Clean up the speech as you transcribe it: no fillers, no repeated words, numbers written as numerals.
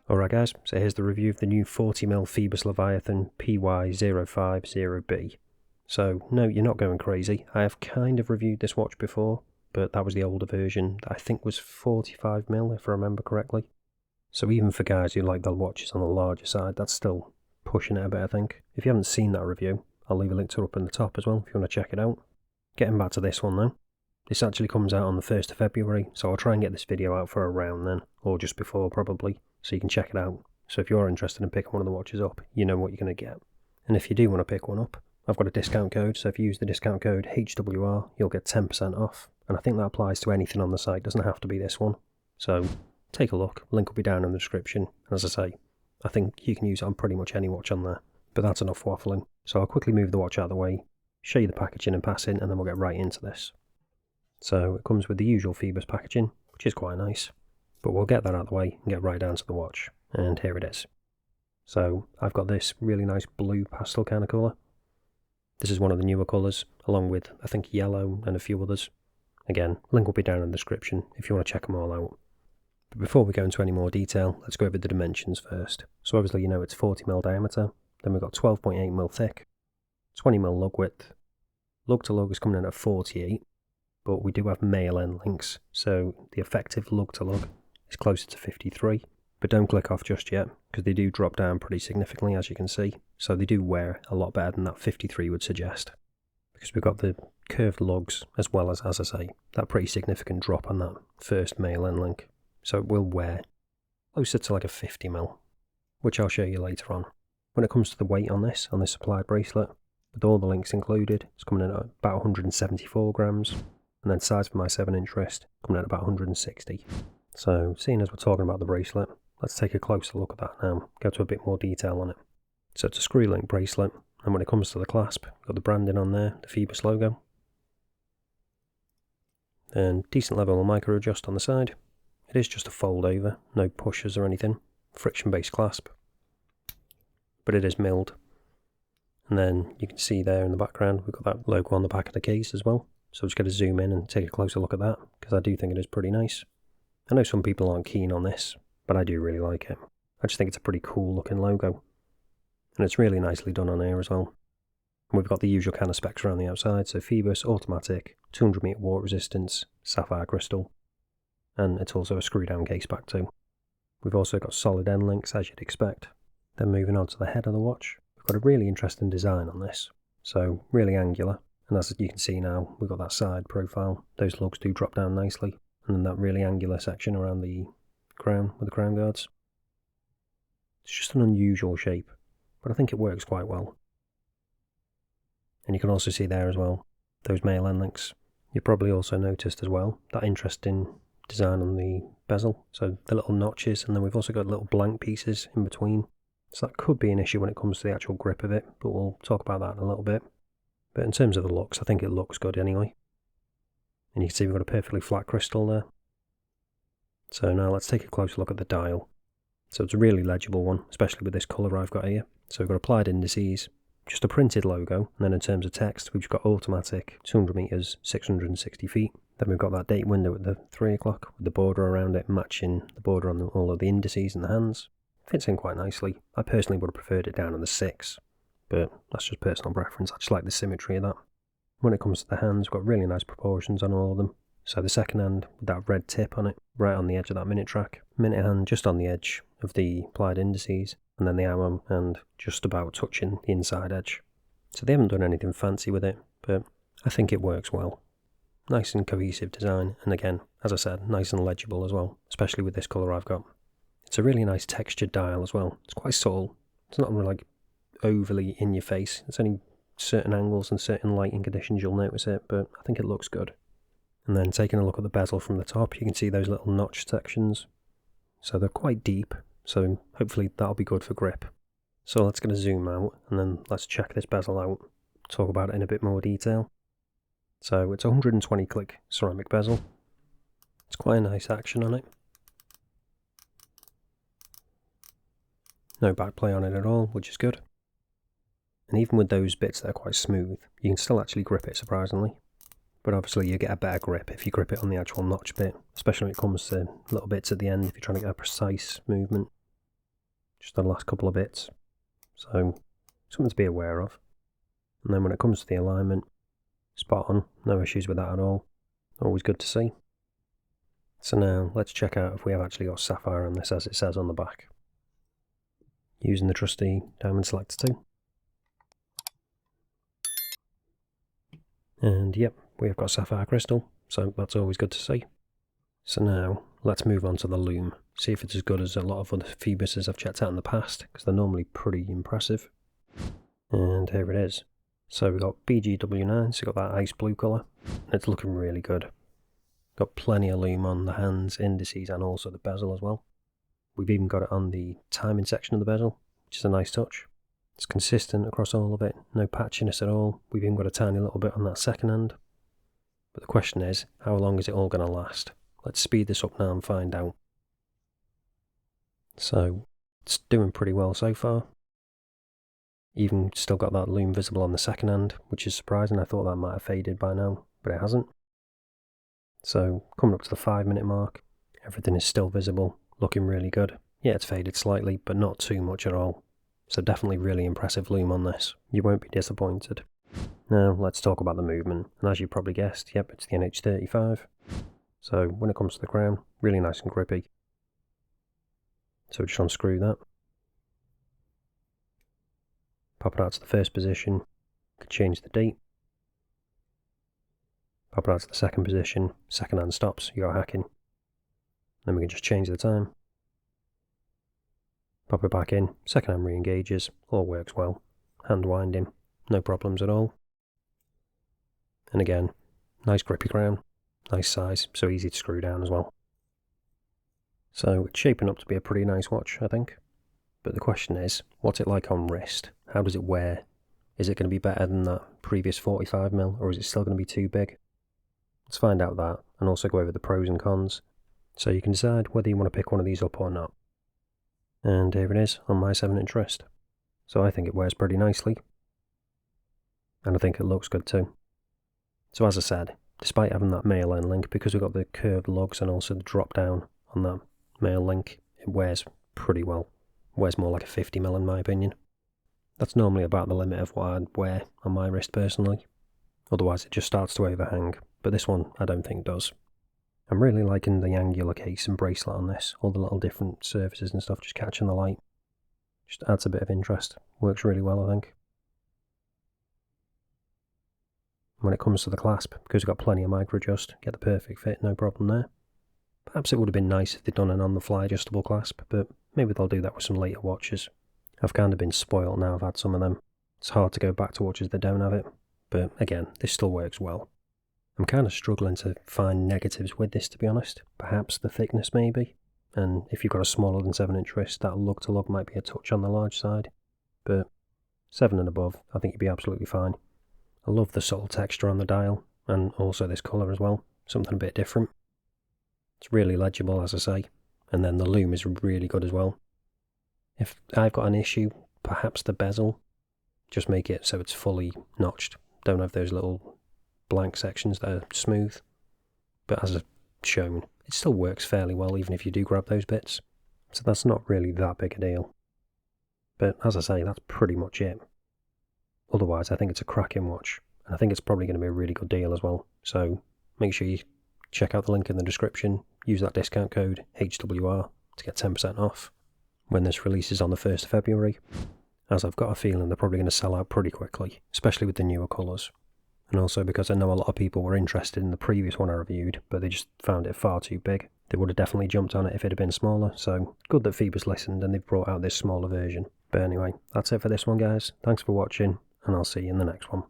Alright guys, so here's the review of the new 40mm Phoibos Leviathan PY050B. So no, you're not going crazy. I have kind of reviewed this watch before, but that was the older version that I think was 45mm if I remember correctly. So even for guys who like the watches on the larger side, that's still pushing it a bit I think. If you haven't seen that review, I'll leave a link to it up in the top as well if you want to check it out. Getting back to this one though. This actually comes out on the 1st of February, so I'll try and get this video out for around then, or just before probably, so you can check it out. So if you're interested in picking one of the watches up, you know what you're going to get. And if you do want to pick one up, I've got a discount code, so if you use the discount code HWR, you'll get 10% off. And I think that applies to anything on the site, doesn't have to be this one. So take a look, link will be down in the description. As I say, I think you can use it on pretty much any watch on there. But that's enough waffling. So I'll quickly move the watch out of the way, show you the packaging and passing, and then we'll get right into this. So it comes with the usual Phoibos packaging, which is quite nice, but we'll get that out of the way and get right down to the watch, and here it is. So I've got this really nice blue pastel kind of colour. This is one of the newer colours, along with I think yellow and a few others. Again, link will be down in the description if you want to check them all out. But before we go into any more detail, let's go over the dimensions first. So obviously you know it's 40mm diameter, then we've got 12.8mm thick, 20mm lug width. Lug to lug is coming in at 48. But we do have male end links, so the effective lug to lug is closer to 53. But don't click off just yet, because they do drop down pretty significantly, as you can see. So they do wear a lot better than that 53 would suggest. Because we've got the curved lugs, as well as I say, that pretty significant drop on that first male end link. So it will wear closer to like a 50mm, which I'll show you later on. When it comes to the weight on this supplied bracelet, with all the links included, it's coming in at about 174 grams. And then size for my 7-inch wrist, coming out about 160. So, seeing as we're talking about the bracelet, let's take a closer look at that now, go to a bit more detail on it. So it's a screw link bracelet, and when it comes to the clasp, we've got the branding on there, the Phoibos logo. And decent level of micro adjust on the side. It is just a fold over, no pushers or anything, friction based clasp. But it is milled. And then you can see there in the background, we've got that logo on the back of the case as well. So I'm just going to zoom in and take a closer look at that, because I do think it is pretty nice. I know some people aren't keen on this, but I do really like it. I just think it's a pretty cool looking logo. And it's really nicely done on here as well. And we've got the usual kind of specs around the outside, so Phoibos, automatic, 200 meter water resistance, sapphire crystal. And it's also a screw down case back too. We've also got solid end links as you'd expect. Then moving on to the head of the watch, we've got a really interesting design on this. So really angular. And as you can see now, we've got that side profile. Those lugs do drop down nicely. And then that really angular section around the crown with the crown guards. It's just an unusual shape, but I think it works quite well. And you can also see there as well, those male end links. You've probably also noticed as well, that interesting design on the bezel. So the little notches, and then we've also got little blank pieces in between. So that could be an issue when it comes to the actual grip of it, but we'll talk about that in a little bit. But in terms of the looks, I think it looks good anyway. And you can see we've got a perfectly flat crystal there. So now let's take a closer look at the dial. So it's a really legible one, especially with this colour I've got here. So we've got applied indices, just a printed logo, and then in terms of text, we've got automatic, 200 metres, 660 feet. Then we've got that date window at the 3 o'clock, with the border around it matching the border on all of the indices and the hands. Fits in quite nicely. I personally would have preferred it down on the 6. But that's just personal preference, I just like the symmetry of that. When it comes to the hands, we've got really nice proportions on all of them. So the second hand with that red tip on it, right on the edge of that minute track. Minute hand just on the edge of the applied indices, and then the hour hand just about touching the inside edge. So they haven't done anything fancy with it, but I think it works well. Nice and cohesive design, and again, as I said, nice and legible as well, especially with this colour I've got. It's a really nice textured dial as well. It's quite subtle. It's not really like overly in your face. It's only certain angles and certain lighting conditions you'll notice it, but I think it looks good. And then taking a look at the bezel from the top, you can see those little notch sections. So they're quite deep, so hopefully that'll be good for grip. So let's get a zoom out, and then let's check this bezel out, talk about it in a bit more detail. So it's a 120 click ceramic bezel. It's quite a nice action on it. No backplay on it at all, which is good. And even with those bits that are quite smooth, you can still actually grip it surprisingly. But obviously you get a better grip if you grip it on the actual notch bit, especially when it comes to little bits at the end if you're trying to get a precise movement. just the last couple of bits. So something to be aware of. And then when it comes to the alignment, spot on, no issues with that at all. Always good to see. So now let's check out if we have actually got sapphire on this as it says on the back. Using the trusty diamond selector tool. And yep, we have got sapphire crystal, so that's always good to see. So now let's move on to the loom, see if it's as good as a lot of other Phoiboses I've checked out in the past, because they're normally pretty impressive. And here it is. So we've got BGW9, so we've got that ice blue colour, and it's looking really good. Got plenty of loom on the hands, indices, and also the bezel as well. We've even got it on the timing section of the bezel, which is a nice touch. It's consistent across all of it, no patchiness at all. We've even got a tiny little bit on that second end. But the question is, how long is it all going to last? Let's speed this up now and find out. So, it's doing pretty well so far. Even still got that loom visible on the second end, which is surprising. I thought that might have faded by now, but it hasn't. So, coming up to the 5-minute mark, everything is still visible, looking really good. Yeah, it's faded slightly, but not too much at all. So definitely really impressive loom on this. You won't be disappointed. Now let's talk about the movement. And as you probably guessed, yep, it's the NH35. So when it comes to the crown, really nice and grippy. So just unscrew that. Pop it out to the first position. You can change the date. Pop it out to the second position. Second hand stops, you go hacking. Then we can just change the time. Pop it back in, second hand re-engages, all works well. Hand winding, no problems at all. And again, nice grippy crown, nice size, so easy to screw down as well. So it's shaping up to be a pretty nice watch, I think. But the question is, what's it like on wrist? How does it wear? Is it going to be better than that previous 45mm, or is it still going to be too big? Let's find out that, and also go over the pros and cons, so you can decide whether you want to pick one of these up or not. And here it is on my 7-inch wrist. So I think it wears pretty nicely. And I think it looks good too. So as I said, despite having that male end link, because we've got the curved lugs and also the drop down on that male link, it wears pretty well. It wears more like a 50mm in my opinion. That's normally about the limit of what I'd wear on my wrist personally. Otherwise it just starts to overhang, but this one I don't think does. I'm really liking the angular case and bracelet on this, all the little different surfaces and stuff just catching the light. Just adds a bit of interest, works really well I think. When it comes to the clasp, because we've got plenty of micro adjust, get the perfect fit, no problem there. Perhaps it would have been nice if they'd done an on-the-fly adjustable clasp, but maybe they'll do that with some later watches. I've kind of been spoiled now, I've had some of them. It's hard to go back to watches that don't have it, but again, this still works well. I'm kind of struggling to find negatives with this, to be honest. Perhaps the thickness maybe, and if you've got a smaller than 7-inch wrist, that lug to lug might be a touch on the large side, but 7 and above, I think you'd be absolutely fine. I love the subtle texture on the dial, and also this colour as well, something a bit different. It's really legible, as I say, and then the loom is really good as well. If I've got an issue, perhaps the bezel, just make it so it's fully notched, don't have those little blank sections that are smooth, but as I've shown, it still works fairly well even if you do grab those bits, so that's not really that big a deal. But as I say, that's pretty much it. Otherwise, I think it's a cracking watch, and I think it's probably going to be a really good deal as well, so make sure you check out the link in the description, use that discount code HWR to get 10% off when this releases on the 1st of February, as I've got a feeling they're probably going to sell out pretty quickly, especially with the newer colours. And also because I know a lot of people were interested in the previous one I reviewed, but they just found it far too big. They would have definitely jumped on it if it had been smaller, so good that Phoibos listened and they've brought out this smaller version. But anyway, that's it for this one guys, thanks for watching, and I'll see you in the next one.